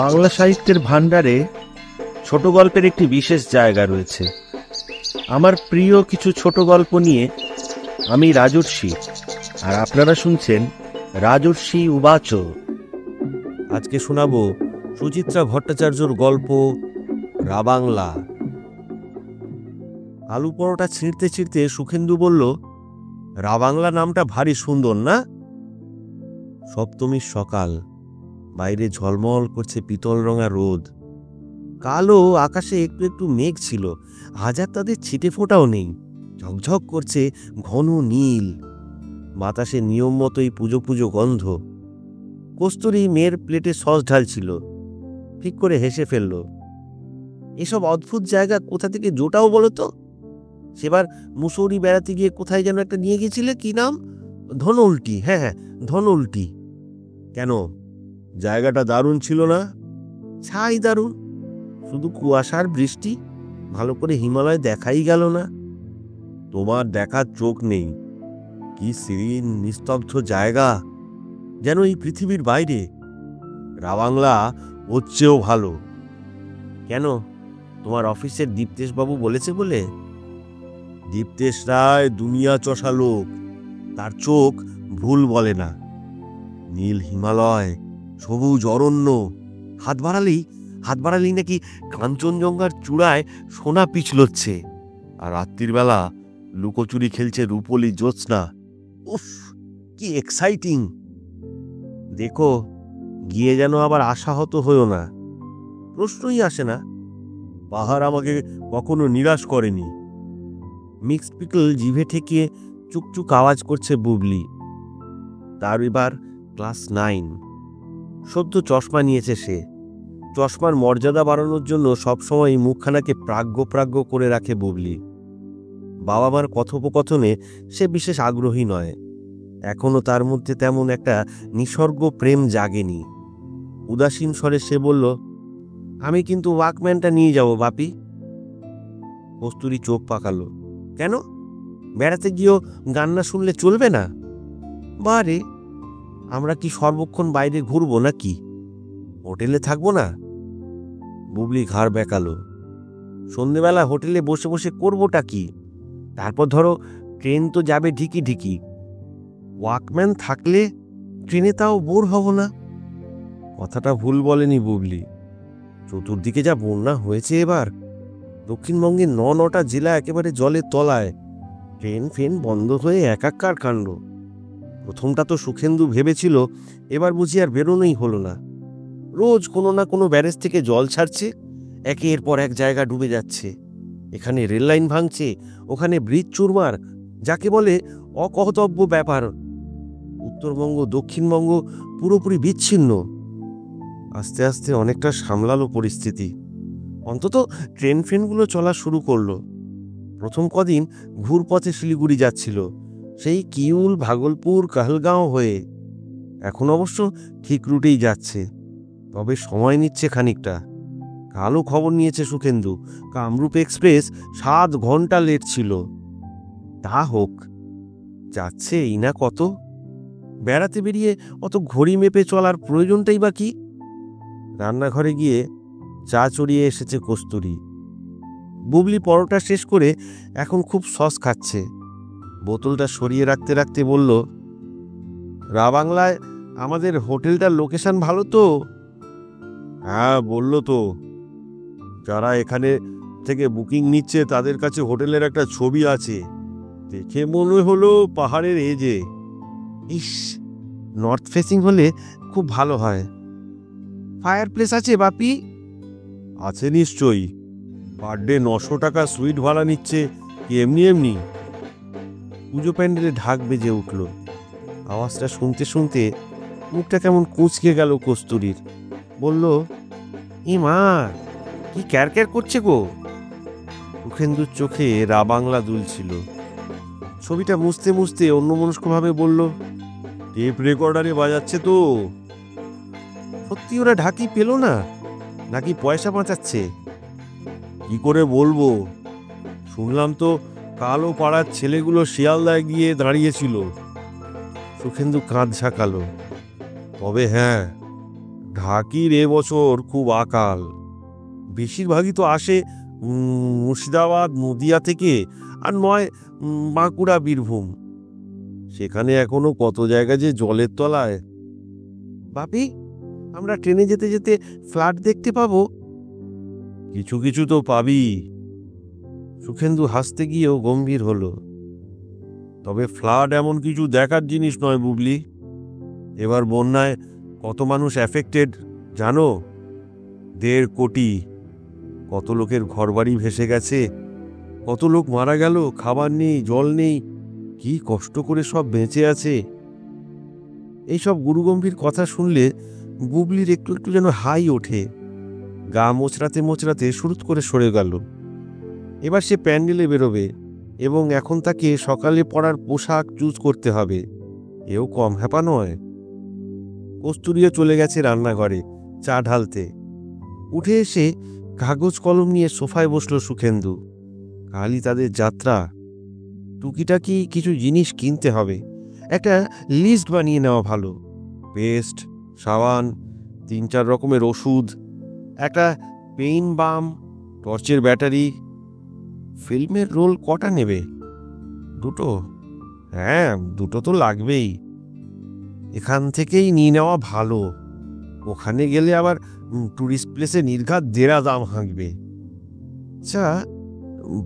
বাংলা সাহিত্যের ভাণ্ডারে ছোট গল্পের একটি বিশেষ জায়গা রয়েছে। আমার প্রিয় কিছু ছোট গল্প নিয়ে আমি রাজর্ষি, আর আপনারা শুনছেন রাজর্ষি উবাচ। আজকে শোনাবো সুচিত্রা ভট্টাচার্যর গল্প রাবাংলা। আলু পরোটা ছিঁড়তে ছিঁড়তে সুখেন্দু বলল, রাবাংলা নামটা ভারী সুন্দর না? সপ্তমীর সকাল, বাইরে ঝলমল করছে পিতল রঙা রোদ। কালো আকাশে একটু একটু মেঘ ছিল, হাজার তাদের ছিটে ফোঁটাও নেই। ঝকঝক করছে ঘন নীল, বাতাসে নিয়ম মতোই পুজো পুজো গন্ধ। কস্তুরী মেয়ের প্লেটে সস ঢালছিল, ঠিক করে হেসে ফেলল। এসব অদ্ভুত জায়গা কোথা থেকে জোটাও বলো তো? সেবার মুসৌরি বেড়াতে গিয়ে কোথায় যেন একটা নিয়ে গেছিলে, কি নাম? ধনউল্টি। হ্যাঁ হ্যাঁ, ধনউল্টি। কেন, জায়গাটা দারুণ ছিল না? ছাই দারুণ, শুধু কুয়াশার বৃষ্টি, ভালো করে হিমালয় দেখাই গেল না। তোমার দেখার চোখ নেই। কি সিরিন নিস্তব্ধ জায়গা, যেন এই পৃথিবীর বাইরে। রাবাংলা ওর চেয়েও ভালো। কেন, তোমার অফিসের দীপ্তেশবাবু বলেছে বলে? দীপ্তেশ রায় দুনিয়া চষা লোক, তার চোখ ভুল বলে না। নীল হিমালয়, সবুজ অরণ্য, হাত বাড়ালেই নাকি কাঞ্চনজঙ্ঘার চূড়ায় সোনা পিছলচ্ছে। আর রাত্রির বেলা লুকোচুরি খেলছে রূপলি জ্যোৎস্না। উফ, কি এক্সাইটিং! দেখো, গিয়ে যেন আবার আশাহত হয়েও না। প্রশ্নই আসে না। পাহাড় আমাকে কখনো নিরাশ করেনি। মিক্সড পিকল জিভে ঠেকিয়ে চুকচুক আওয়াজ করছে বুবলি। তার এবার ক্লাস 9, সদ্য চশমা নিয়েছে সে। চশমার মর্যাদা বাড়ানোর জন্য সবসময় মুখখানাকে প্রাজ্ঞ করে রাখে বুবলি। বাবা মার কথোপকথনে সে বিশেষ আগ্রহী নয়। এখনো তার মধ্যে তেমন একটা নিসর্গ প্রেম জাগেনি। উদাসীন স্বরে সে বলল, আমি কিন্তু ওয়াকম্যানটা নিয়ে যাব বাপি। কস্তুরী চোখ পাকালো। কেন, বেড়াতে গিয়েও গান না শুনলে চলবে না? বারে, আমরা কি সর্বক্ষণ বাইরে ঘুরবো নাকি? হোটেলে থাকবো না? বুবলি ঘাড় বেঁকালো। সন্ধেবেলা হোটেলে বসে বসে করবোটা কি? তারপর ধরো ট্রেন তো যাবে ঢিকি। ওয়াকম্যান থাকলে ট্রেনে তাও বোর হব না। কথাটা ভুল বলেনি বুবলি। চতুর্দিকে যা বন্যা হয়েছে এবার, দক্ষিণবঙ্গের 9টা জেলা একেবারে জলের তলায়। ট্রেন ফেন বন্ধ হয়ে একাকার কাণ্ড। প্রথমটা তো সুখেন্দু ভেবেছিল এবার বুঝি আর বেরোনোই হলো না। রোজ কোনো না কোনো ব্যারেজ থেকে জল ছাড়ছে, একের পর এক জায়গা ডুবে যাচ্ছে। এখানে রেল লাইন ভাঙছে, ওখানে ব্রিজ চুরমার, যাকে বলে অকহতব্য ব্যাপার। উত্তরবঙ্গ দক্ষিণবঙ্গ পুরোপুরি বিচ্ছিন্ন। আস্তে আস্তে অনেকটা সামলালো পরিস্থিতি। অন্তত ট্রেন ফ্রেনগুলো চলা শুরু করলো। প্রথম কদিন ঘুরপথে শিলিগুড়ি যাচ্ছিল, সেই কিউল ভাগলপুর কাহলগাঁও হয়ে। এখন অবশ্য ঠিক রুটেই যাচ্ছে, তবে সময় নিচ্ছে খানিকটা। কালও খবর নিয়েছে সুখেন্দু, কামরূপ এক্সপ্রেস 7 ঘন্টা লেট ছিল। তা হোক, যাচ্ছে এই না কত। বেড়াতে বেরিয়ে অত ঘড়ি মেপে চলার প্রয়োজনটাই বা কি? রান্নাঘরে গিয়ে চা চড়িয়ে এসেছে কস্তুরী। বুবলি পরোটা শেষ করে এখন খুব সস খাচ্ছে। বোতলটা সরিয়ে রাখতে রাখতে বলল, রাবাংলায় আমাদের হোটেলটার লোকেশন ভালো তো? হ্যাঁ, বললো তো। যারা এখানে থেকে বুকিং নিচ্ছে তাদের কাছে হোটেলের একটা ছবি আছে, দেখে মনে হলো পাহাড়ের এজে। ইস, নর্থ ফেসিং হলে খুব ভালো হয়। ফায়ার প্লেস আছে বাপি? আছে নিশ্চয়ই। পার ডে 900 টাকা সুইট ভাড়া নিচ্ছে, কি এমনি? পুজো প্যান্ডেলে ঢাক বেজে উঠল। আওয়াজটা শুনতে শুনতে মুখটা কেমন কুঁচকে গেল কস্তুরীর। বলল, ই মা, কি ক্যারক্যার করছে গো? সুখেন্দুর চোখে রাবাংলা দুলছিল। ছবিটা মুছতে মুছতে অন্যমনস্কভাবে বলল, টেপ রেকর্ডারে বাজাচ্ছে তো। সত্যি ওরা ঢাকি পেল না, নাকি পয়সা বাঁচাচ্ছে? কি করে বলবো, শুনলাম তো কালো পাড়ার ছেলেগুলো শিয়ালদায় গিয়ে দাঁড়িয়েছিল। সুখেন্দু কাঁধ ঝাঁকালো। তবে হ্যাঁ, ঢাকির এবছর খুব আকাল। বেশিরভাগই তো আসে মুর্শিদাবাদ নদিয়া থেকে, আর নয় বাঁকুড়া বীরভূম। সেখানে এখনো কত জায়গা যে জলের তলায়। বাপি, আমরা ট্রেনে যেতে যেতে ফ্ল্যাট দেখতে পাবো? কিছু কিছু তো পাবি। সুখেন্দু হাসতে গিয়েও গম্ভীর হলো। তবে ফ্লাড এমন কিছু দেখার জিনিস নয় বুবলি। এবার বন্যায় কত মানুষ অ্যাফেক্টেড জানো? 1.5 কোটি। কত লোকের ঘরবাড়ি ভেসে গেছে, কত লোক মারা গেল, খাবার নেই, জল নেই, কি কষ্ট করে সব বেঁচে আছে। এইসব গুরুগম্ভীর কথা শুনলে বুবলির একটু একটু যেন হাই ওঠে। গা মোচড়াতে মোচড়াতে শুরুত করে সরে গেল। এবার সে প্যান্ডেলে বেরোবে, এবং এখন তাকে সকালে পরার পোশাক চুজ করতে হবে। এও কম হ্যাপা নয়। কস্তুরিও চলে গেছে রান্নাঘরে চা ঢালতে। উঠে এসে কাগজ কলম নিয়ে সোফায় বসল সুখেন্দু। কালই তাদের যাত্রা। টুকিটাকি কিছু জিনিস কিনতে হবে। একটা লিস্ট বানিয়ে নেওয়া ভালো। পেস্ট, সাবান, 3-4 রকমের ওষুধ, একটা পেইন বাম, টর্চের ব্যাটারি। ফিল্মের রোল কটা নেবে? 2টো? হ্যাঁ, 2টো তো লাগবেই। এখান থেকেই নিয়ে নেওয়া ভালো। ওখানে গেলে আবার টুরিস্ট প্লেসে নির্ঘাত 1.5 দাম হাঁকবে। আচ্ছা,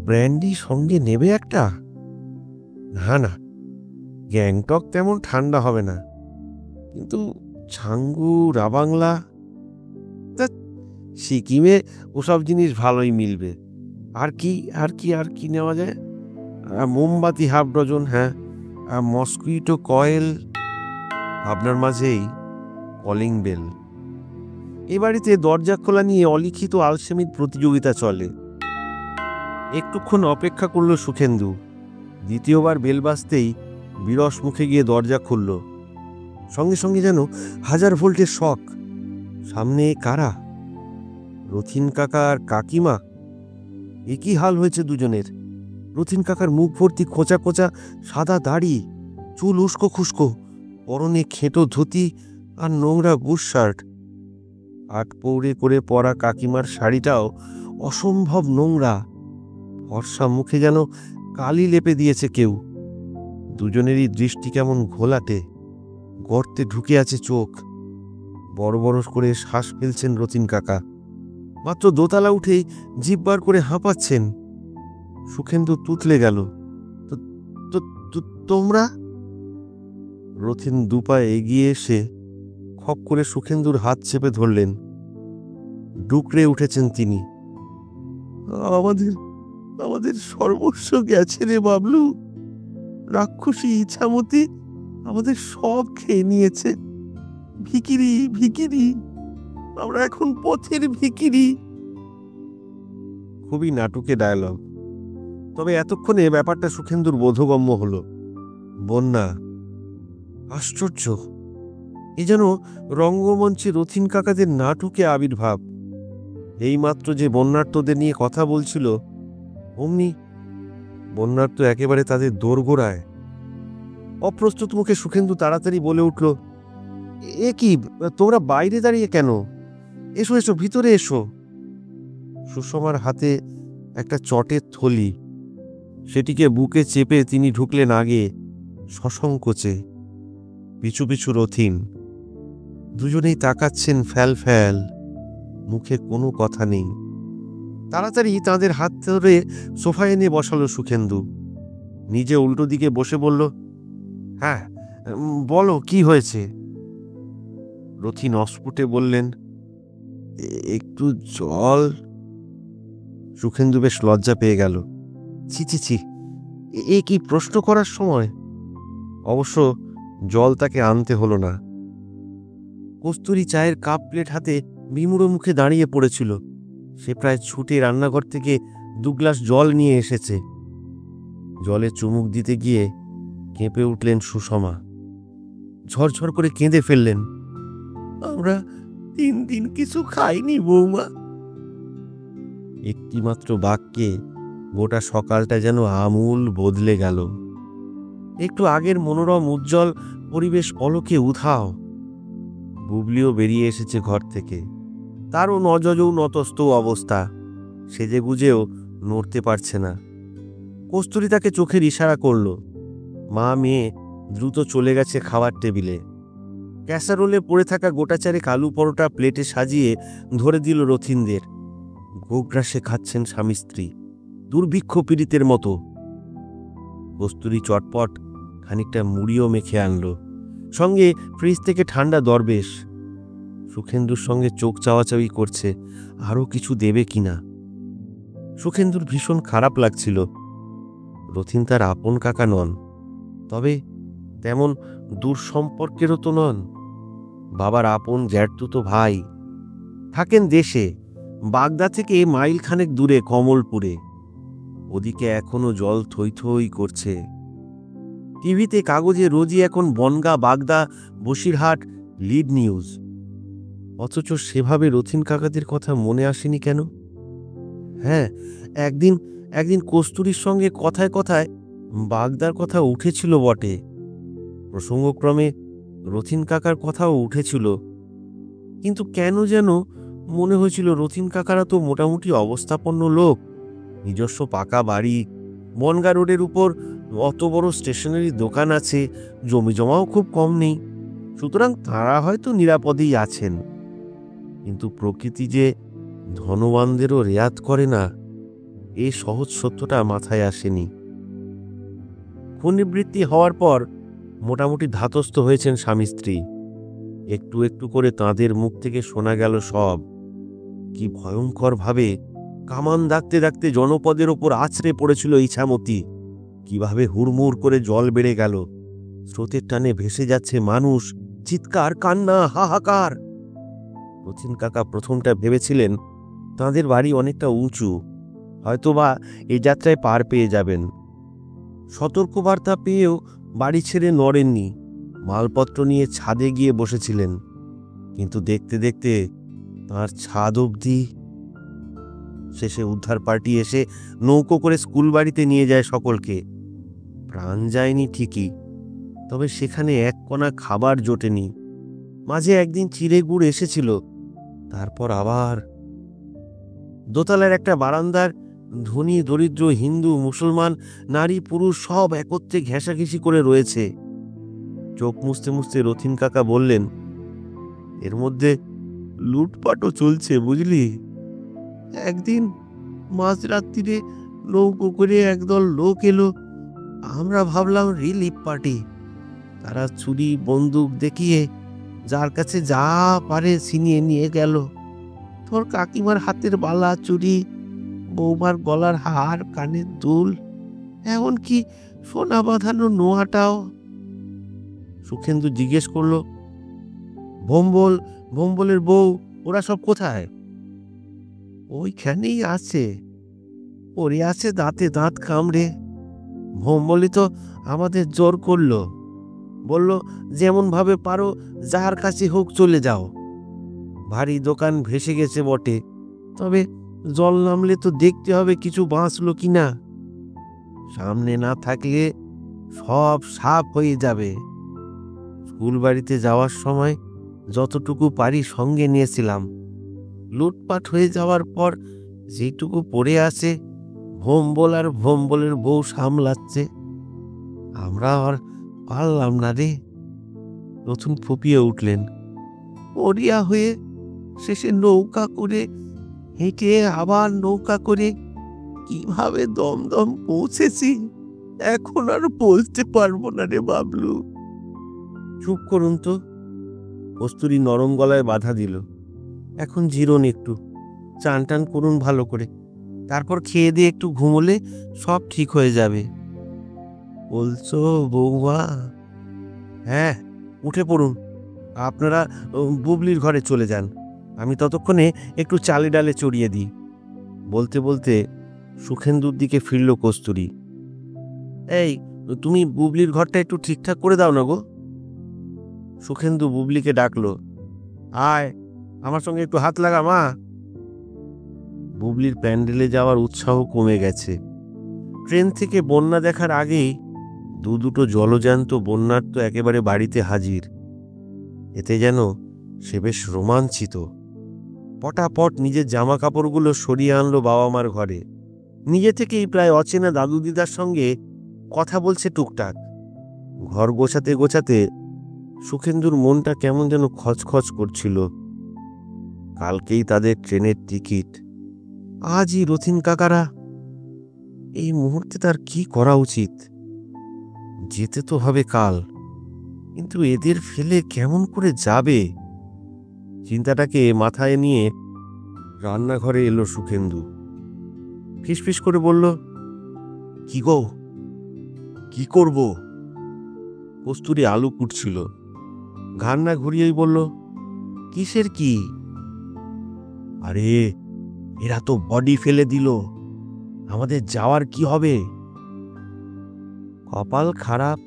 ব্র্যান্ডি সঙ্গে নেবে একটা? না না, গ্যাংটক তেমন ঠান্ডা হবে না, কিন্তু ছাঙ্গু, রাবাংলা, সিকিমে ওসব জিনিস ভালোই মিলবে। আর কি আর কি আর কি নেওয়া যায়? মোমবাতি 1/2 ডজন। হ্যাঁ, মসকুইটো কয়েল। আপনার মাঝেই কলিং বেল। এ বাড়িতে দরজা খোলা নিয়ে অলিখিত আলসেমির প্রতিযোগিতা চলে। একটুক্ষণ অপেক্ষা করল সুখেন্দু। দ্বিতীয়বার বেল বাজতেই বিরস মুখে গিয়ে দরজা খুলল। সঙ্গে সঙ্গে যেন 1000 ভোল্টের শক। সামনে কারা? রথিন কাকা আর কাকিমা। একই হাল হয়েছে দুজনের। রথিন কাকার মুখ ভর্তি খোঁচা খোঁচা সাদা দাড়ি, চুল উস্কো খুস্কো, পরনে খেঁটো ধুতি আর নোংরা বুশ শার্ট। 8 পৌড়ে করে পরা কাকিমার শাড়িটাও অসম্ভব নোংরা। ফর্সা মুখে যেন কালি লেপে দিয়েছে কেউ। দুজনেরই দৃষ্টি কেমন ঘোলাটে। গর্তে ঢুকে আছে চোখ। বড় বড় করে শ্বাস ফেলছেন রতিন কাকা। মাত্র দোতলা উঠেই জিভ বার করে হাঁপাচ্ছেন। সুখেন্দু তুতলে গেল। তোমরা? রথিন দুপা এগিয়ে এসে খপ করে সুখেন্দুর হাত চেপে ধরলেন। ডুকরে উঠেছেন তিনি। আমাদের আমাদের সর্বস্ব গেছে রে বাবলু। রাক্ষসী ইছামতি আমাদের সব খেয়ে নিয়েছে। ভিখিরি ভিখিরি, আমরা এখন পথের ভিখিরি। খুবই নাটুকে ডায়লগ, তবে এতক্ষণে ব্যাপারটা সুখেন্দুর বোধগম্য হলো। বন্যা, আশ্চর্য! এ যেন রঙ্গমঞ্চে রথিন কাকাদের নাটুকে আবির্ভাব। এইমাত্র যে বন্যার্তদের নিয়ে কথা বলছিল, অমনি বন্যার্ত একেবারে তাদের দোরগোড়ায়। অপ্রস্তুত মুখে সুখেন্দু তাড়াতাড়ি বলে উঠল, এ কি, তোমরা বাইরে দাঁড়িয়ে কেন? এসো এসো, ভিতরে এসো। সুষমার হাতে একটা চটের থলি। সেটিকে বুকে চেপে তিনি ঢুকলেন আগে, সসংকোচে। পিছু পিছু রথিন। দুজনেই তাকাচ্ছেন ফ্যাল ফ্যাল, মুখে কোনো কথা নেই। তাড়াতাড়ি তাঁদের হাত ধরে সোফায় এনে বসালো সুখেন্দু। নিজে উল্টো দিকে বসে বলল, হ্যাঁ বলো, কি হয়েছে? রথিন অস্ফুটে বললেন, একটু জল। সুখেন্দু বেশ লজ্জা পেয়ে গেল। ছি ছি ছি, এ কি প্রশ্ন করার সময়? অবশ্য জল তাকে আনতে হলো না। কস্তুরী চায়ের কাপ প্লেট হাতে বিমুড়ো মুখে দাঁড়িয়ে পড়েছিল। সে প্রায় ছুটে রান্নাঘর থেকে 2 গ্লাস জল নিয়ে এসেছে। জলে চুমুক দিতে গিয়ে কেঁপে উঠলেন সুষমা। ঝরঝর করে কেঁদে ফেললেন, আমরা 3 দিন কিছু খাইনি বৌমা। একটিমাত্র বাক্যে গোটা সকালটা যেন আমূল বদলে গেল। একটু আগের মনোরম উজ্জ্বল পরিবেশ পলকে উধাও। বুবলিও বেরিয়ে এসেছে ঘর থেকে। তারও নজজৌ নতস্ত অবস্থা, সেজে গুজেও নড়তে পারছে না। কস্তুরী তাকে চোখের ইশারা করল। মা মেয়ে দ্রুত চলে গেছে খাওয়ার টেবিলে। ক্যাসারোলে পড়ে থাকা গোটাচারে আলু পরোটা প্লেটে সাজিয়ে ধরে দিল রথিনদের। গোগ্রাসে খাচ্ছেন স্বামী স্ত্রী, দুর্ভিক্ষ পীড়িতের মতো। কস্তুরী চটপট খানিকটা মুড়িও মেখে আনলো, সঙ্গে ফ্রিজ থেকে ঠান্ডা দরবেশ। সুখেন্দুর সঙ্গে চোখ চাওয়াচাওয়ি করছে আরও কিছু দেবে কিনা। সুখেন্দুর ভীষণ খারাপ লাগছিল। রথিন তার আপন কাকা নন, তবে তেমন দূর সম্পর্কেরও তো নন। বাবার আপন জ্যাঠতুতো ভাই, থাকেন দেশে, বাগদা থেকে মাইল খানেক দূরে কমলপুরে। ওদিকে এখনো জল থই থই করছে। টিভিতে কাগজে রোজই এখন বনগা, বাগদা, বসিরহাট লিড নিউজ। অথচ সেভাবে রথিন কাকাদের কথা মনে আসেনি কেন? হ্যাঁ, একদিন কস্তুরীর সঙ্গে কথায় কথায় বাগদার কথা উঠেছিল বটে। প্রসঙ্গক্রমে রথিন কাকার কথাও উঠেছিল, কিন্তু কেন যেন মনে হয়েছিল রথিন কাকারা তো মোটামুটি অবস্থাপন্ন লোক, নিজস্ব পাকা বাড়ি, বনগা রোডের উপর অত বড় স্টেশনারি দোকান আছে, জমি জমাও খুব কম নেই, সুতরাং তাঁরা হয়তো নিরাপদেই আছেন। কিন্তু প্রকৃতি যে ধনবানদেরও রেয়াত করে না, এই সহজ সত্যটা মাথায় আসেনি। খুনিবৃত্তি হওয়ার পর মোটামুটি ধাতস্থ হয়েছেন স্বামী স্ত্রী। একটু একটু করে তাঁদের মুখ থেকে শোনা গেল সব। কি ভয়ঙ্কর ভাবে কামান দাগতে দাগতে জনপদের ওপর আছড়ে পড়েছিল ইছামতি, কিভাবে হুড়মুড় করে জল বেড়ে গেল, স্রোতের টানে ভেসে যাচ্ছে মানুষ, চিৎকার, কান্না, হাহাকার। রথিন কাকা প্রথমটা ভেবেছিলেন তাঁদের বাড়ি অনেকটা উঁচু, হয়তোবা এই যাত্রায় পার পেয়ে যাবেন। সতর্কবার্তা পেয়েও বাড়ি ছেড়ে নড়েননি, মালপত্র নিয়ে ছাদে গিয়ে বসেছিলেন। কিন্তু দেখতে দেখতে তাঁর ছাদ অবধি। শেষে উদ্ধার পার্টি এসে নৌকো করে স্কুল বাড়িতে নিয়ে যায় সকলকে। প্রাণ যায়নি ঠিকই, তবে সেখানে এক কণা খাবার জোটেনি। মাঝে একদিন চিড়ে গুড় এসেছিল, তারপর আবার। দোতলার একটা বারান্দার ধনী দরিদ্র, হিন্দু মুসলমান, নারী পুরুষ সব একত্রে ঘেঁষাঘেঁষি করে রয়েছে। চোখ মুছতে মুছতে রথিন কাকা বললেন, এর মধ্যে লুটপাটও চলছে বুঝলি। একদিন মাঝরাত্রিরে নৌকো করে একদল লোক এলো, আমরা ভাবলাম রিলিফ পার্টি। তারা ছুরি বন্দুক দেখিয়ে যার কাছে যা পারে ছিনিয়ে নিয়ে গেল। তোর কাকিমার হাতের বালা, চুড়ি, বৌমার গলার হার, কানের দুল, এমনকি সোনা বাঁধানো নোয়াটাও। সুখেন্দু জিজ্ঞেস করলো, ভোম্বলের বউ ওরা সব কোথায়? ওইখানেই আছে, পড়ে আছে দাঁতে দাঁত কামড়ে। ভোম্বলি তো আমাদের জোর করলো, বলল যেমন ভাবে পারো যার কাছে হোক চলে যাও। ভারী দোকান ভেসে গেছে বটে, তবে জল নামলে তো দেখতে হবে কিছু বাঁচলো কিনা। সামনে না থাকলে সব সাফ হয়ে যাবে। স্কুল বাড়িতে যাওয়ার সময় যতটুকু পারি সঙ্গে নিয়েছিলাম। লুটপাট হয়ে যাওয়ার পর যেটুকু পড়ে আছে ভোম্বল আর ভোম্বলের বউ সামলাচ্ছে। আমরা আর পারলাম না রে। নতুন ফুপিয়ে উঠলেন। ওরিয়া হয়ে শেষে নৌকা করে হেঁটে আবার নৌকা করে কিভাবে দমদম পৌঁছেছি এখন আর বলতে পারবো না রে বাবলু। চুপ করুন তো, কস্তুরী নরম গলায় বাধা দিল। এখন জিরোন, একটু চান টান করুন ভালো করে, তারপর খেয়ে দিয়ে একটু ঘুমোলে সব ঠিক হয়ে যাবে। বলছো বৌমা? হ্যাঁ, উঠে পড়ুন। আপনারা বুবলির ঘরে চলে যান, আমি ততক্ষণে একটু চালে ডালে চড়িয়ে দিই। বলতে বলতে সুখেন্দুর দিকে ফিরল কস্তুরী। এই, তুমি বুবলির ঘরটা একটু ঠিকঠাক করে দাও না গো। সুখেন্দু বুবলিকে ডাকলো, আয় আমার সঙ্গে একটু হাত লাগা মা। বুবলির প্যান্ডেলে যাওয়ার উৎসাহ কমে গেছে। ট্রেন থেকে বন্যা দেখার আগেই দুটো জলজ্যান্ত বন্যার্ত একেবারে বাড়িতে হাজির। এতে যেন সে বেশ রোমাঞ্চিত। পটাপট নিজের জামা কাপড়গুলো সরিয়ে আনলো বাবা মার ঘরে। নিজে থেকেই প্রায় অচেনা দাদু দিদার সঙ্গে কথা বলছে টুকটাক। ঘর গোছাতে গোছাতে সুখেন্দুর মনটা কেমন যেন খচখচ করছিল। কালকেই তাদের ট্রেনের টিকিট, আজই রথিন কাকারা। এই মুহূর্তে তার কি করা উচিত? যেতে তো হবে কাল, কিন্তু এদের ফেলে কেমন করে যাবে? চিন্তাটাকে মাথায় নিয়ে রান্নাঘরে এলো সুখেন্দু। ফিসফিস করে বলল, কি গো, কি করব? কস্তুরী আলু কুটছিল। ঘান্না ঘুরিয়েই বলল, কিসের কি? আরে এরা তো বডি ফেলে দিল, আমাদের যাওয়ার কি হবে? কপাল খারাপ,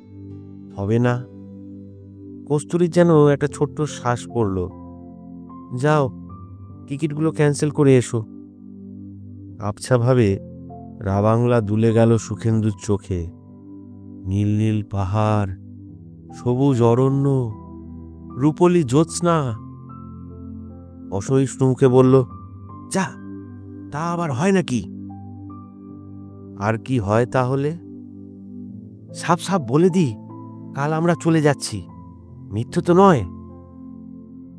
হবে না। কস্তুরীর যেন একটা ছোট্ট শ্বাস পড়ল। যাও, টিকিটগুলো ক্যান্সেল করে এসো। আবছাভাবে রাবাংলা দুলে গেল সুখেন্দুর চোখে। নীল নীল পাহাড়, সবুজ অরণ্য, রূপলি জ্যোৎস্না। অসহিষ্ণু মুখে বলল, যা, তা আবার হয় নাকি? আর কি হয় তাহলে? সাপ সাপ বলে দি, কাল আমরা চলে যাচ্ছি। মিথ্যে তো নয়।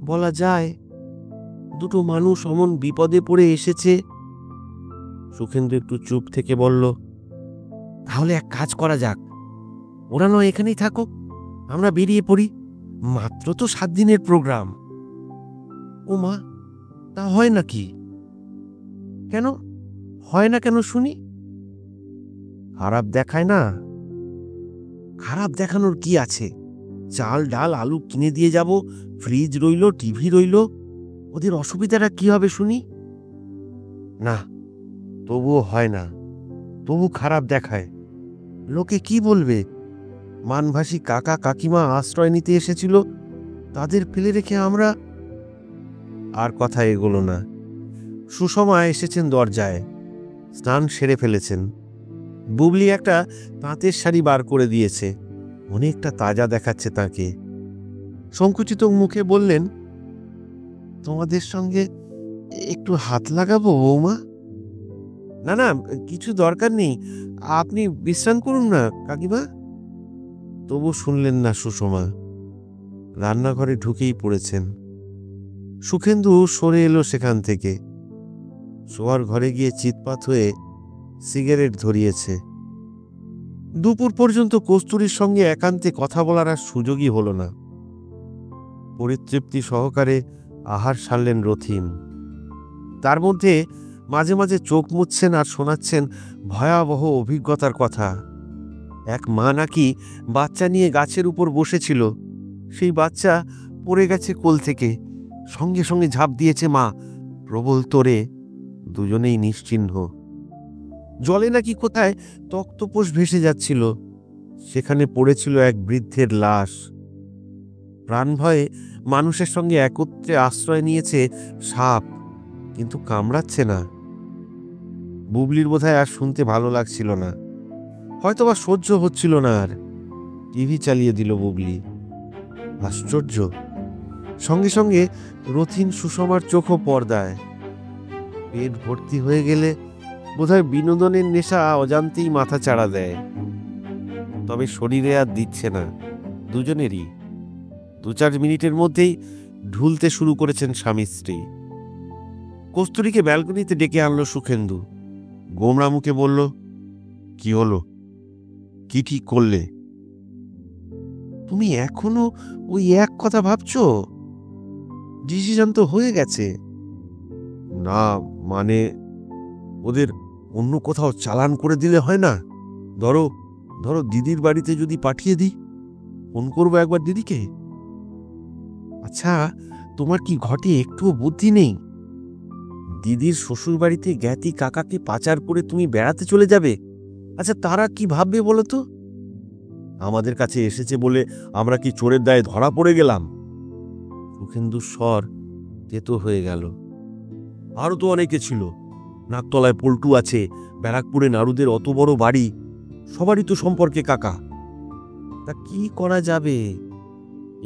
বলা যায়, দুটো মানুষ অমন বিপদে পড়ে এসেছে। সুখেন্দু একটু চুপ থেকে বলল, তাহলে এক কাজ করা যাক, ওরা নয় এখানেই থাকুক, আমরা বেরিয়ে পড়ি। মাত্র তো 7 দিনের প্রোগ্রাম। ও মা, তা হয় নাকি? কেন হয় না কেন শুনি? খারাপ দেখায় না? খারাপ দেখানোর কি আছে? চাল ডাল আলু কিনে দিয়ে যাব, ফ্রিজ রইল, টিভি রইল, ওদের অসুবিধাটা কি হবে শুনি? না, তবুও হয় না, তবু খারাপ দেখায়। লোকে কি বলবে? মানভাসী কাকা কাকিমা আশ্রয় নিতে এসেছিল, তাদের ফেলে রেখে আমরা। আর কথা এগোলো না। সুষমা এসেছেন দরজায়, স্নান সেরে ফেলেছেন। বুবলি একটা তাঁতের শাড়ি বার করে দিয়েছে, অনেকটা তাজা দেখাচ্ছে তাকে। সংকুচিত মুখে বললেন, তোমাদের সঙ্গে একটু হাত লাগাবো বৌমা? না না, কিছু দরকার নেই, আপনি বিশ্রাম করুন না কাকিমা। তবু শুনলেন না সুষমা। রান্নাঘরে ঢুকেই পড়েছেন। সুখেন্দু সরে এলো সেখান থেকে। শোয়ার ঘরে গিয়ে চিৎপাত হয়ে সিগারেট ধরিয়েছে। দুপুর পর্যন্ত কস্তুরীর সঙ্গে একান্তে কথা বলার আর সুযোগই হলো না। পরিতৃপ্তি সহকারে আহার সারলেন রথিন। তার মধ্যে মাঝে মাঝে চোখ মুছছেন আর শোনাচ্ছেন ভয়াবহ অভিজ্ঞতার কথা। এক মা নাকি বাচ্চা নিয়ে গাছের উপর বসেছিল, সেই বাচ্চা পড়ে গেছে কোল থেকে, সঙ্গে সঙ্গে ঝাঁপ দিয়েছে মা, প্রবল তোড়ে, দুজনেই নিশ্চিহ্ন। জলে নাকি কোথায় তক্তপোষ ভেসে যাচ্ছিল, সেখানে পড়েছিল এক বৃদ্ধের লাশ। প্রাণ ভয়ে মানুষের সঙ্গে একত্রে আশ্রয় নিয়েছে সাপ, কিন্তু কামড়াচ্ছে না। বুবলির বোধহয় আর শুনতে ভালো লাগছিল না, হয়তোবা সহ্য হচ্ছিল না আর। টিভি চালিয়ে দিল বুবলি। আশ্চর্য, সঙ্গে সঙ্গে রথিন সুষমার চোখও পর্দায়। পেট ভর্তি হয়ে গেলে বোধহয় বিনোদনের নেশা অজান্তেই মাথা চাড়া দেয়। তবে শরীরে আর দিচ্ছে না দুজনেরই। 2-4 মিনিটের মধ্যেই ঢুলতে শুরু করেছেন স্বামী স্ত্রী। কস্তুরীকে ব্যালকনিতে ডেকে আনলো সুখেন্দু। গোমরা মুখে বলল, কি হলো, কি ঠিক করলে? তুমি এখনো ওই এক কথা ভাবছো? ডিসিশন তো হয়ে গেছে। না মানে, ওদের অন্য কোথাও চালান করে দিলে হয় না? ধরো ধরো দিদির বাড়িতে যদি পাঠিয়ে দিই, ফোন করবো একবার দিদিকে। আচ্ছা, তোমার কি ঘটে একটুও বুদ্ধি নেই? দিদির শ্বশুর বাড়িতে জ্ঞাতি কাকাকে পাচার করে তুমি বেড়াতে চলে যাবে। আচ্ছা, তারা কি ভাববে বলো তো? আমাদের কাছে এসেছে বলে আমরা কি চোরের দায়ে ধরা পড়ে গেলাম? সুখেন্দুর স্বর তেতো হয়ে গেল। আরো তো অনেকে ছিল, নাকতলায় পল্টু আছে, ব্যারাকপুরে নারুদের অত বড় বাড়ি, সবারই তো সম্পর্কে কাকা। তা কি করা যাবে?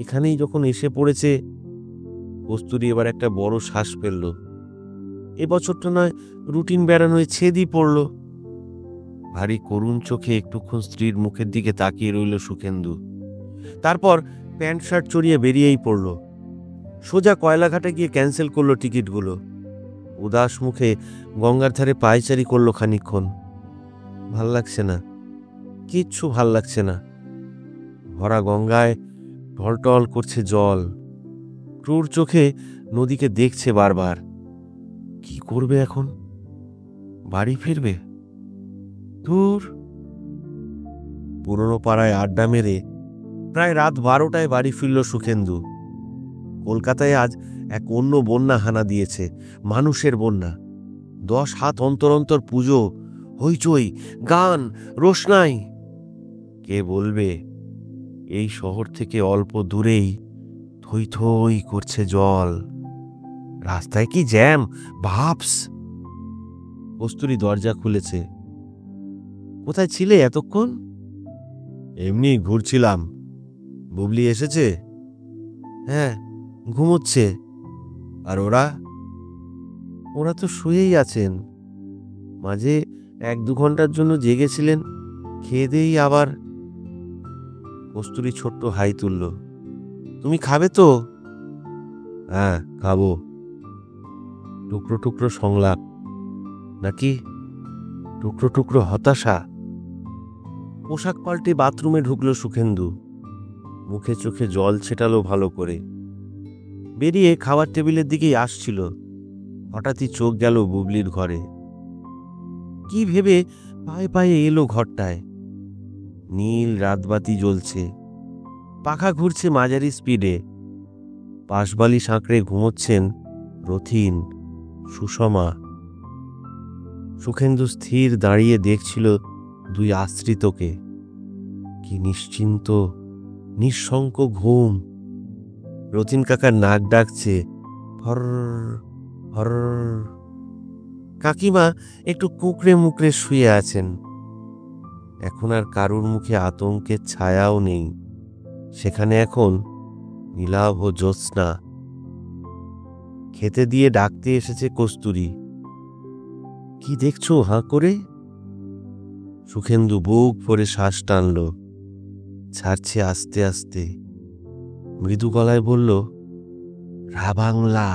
এখানেই যখন এসে পড়েছে, কস্তুরী এবার একটা বড় শ্বাস ফেলল। এবছরটা নয় রুটিন বেড়ানোয় ছেদই পড়ল। ভারী করুণ চোখে একটুক্ষণ স্ত্রীর মুখের দিকে তাকিয়ে রইল সুখেন্দু। তারপর প্যান্ট শার্ট চড়িয়ে বেরিয়েই পড়ল। সোজা কয়লাঘাটে গিয়ে ক্যান্সেল করলো টিকিটগুলো। উদাস মুখে গঙ্গার ধারে পায়চারি করলো খানিকক্ষণ। ভাল লাগছে না, কিচ্ছু ভাল লাগছে না। ভরা গঙ্গায় ঢলটল করছে জল। ক্রূর চোখে নদীকে দেখছে বারবার। কি করবে এখন? বাড়ি ফিরবে? দূর। পুরনো পাড়ায় আড্ডা মেরে প্রায় রাত 12টায় বাড়ি ফিরল সুখেন্দু। কলকাতায় আজ এক অন্য বন্যা হানা দিয়েছে, মানুষের বন্যা। 10 হাত অন্তর অন্তর পুজো, হইচই, গান, রোশনাই। কে বলবে এই শহর থেকে অল্প দূরেই থই থই করছে জল। রাস্তায় কি জ্যাম ভাবস। কস্তুরী দরজা খুলেছে। কোথায় ছিলে এতক্ষণ? এমনি ঘুরছিলাম। বুবলি এসেছে? হ্যাঁ, ঘুমোচ্ছে। আর ওরা? ওরা তো শুয়েই আছেন। মাঝে 1-2 ঘন্টার জন্য জেগেছিলেন, খেয়ে দেই আবার। কস্তুরী ছোট্ট হাই তুলল। তুমি খাবে তো? হ্যাঁ, খাবো। টুকরো টুকরো সংলাপ নাকি টুকরো টুকরো হতাশা? পোশাক পাল্টে বাথরুমে ঢুকলো সুখেন্দু। মুখে চোখে জল ছেটালো ভালো করে। বেরিয়ে খাবার টেবিলের দিকেই আসছিল, হঠাৎই চোখ গেল বুবলির ঘরে। কি ভেবে পায়ে পায়ে এলো ঘরটায়। নীল রাতবাতি জ্বলছে, পাখা ঘুরছে মাঝারি স্পিডে। পাশবালি সাঁকড়ে ঘুমোচ্ছেন রথিন, সুষমা। সুখেন্দু স্থির দাঁড়িয়ে দেখছিল 2 আশ্রিতকে। কি নিশ্চিন্ত নিঃশঙ্ক ঘুম। রতিন কাকার নাক ডাকছে হর হর। কাকিমা একটু কুঁকড়ে মুকড়ে শুয়ে আছেন। এখন আর কারুর মুখে আতঙ্কের ছায়াও নেই। সেখানে এখন নীলাভ জ্যোৎস্না। খেতে দিয়ে ডাকতে এসেছে কস্তুরী। কি দেখছো হাঁ করে? সুখেন্দু বুক ভরে শ্বাস টানল, ছাড়ছে আস্তে আস্তে। মৃদু গলায় বলল, রাবাংলা।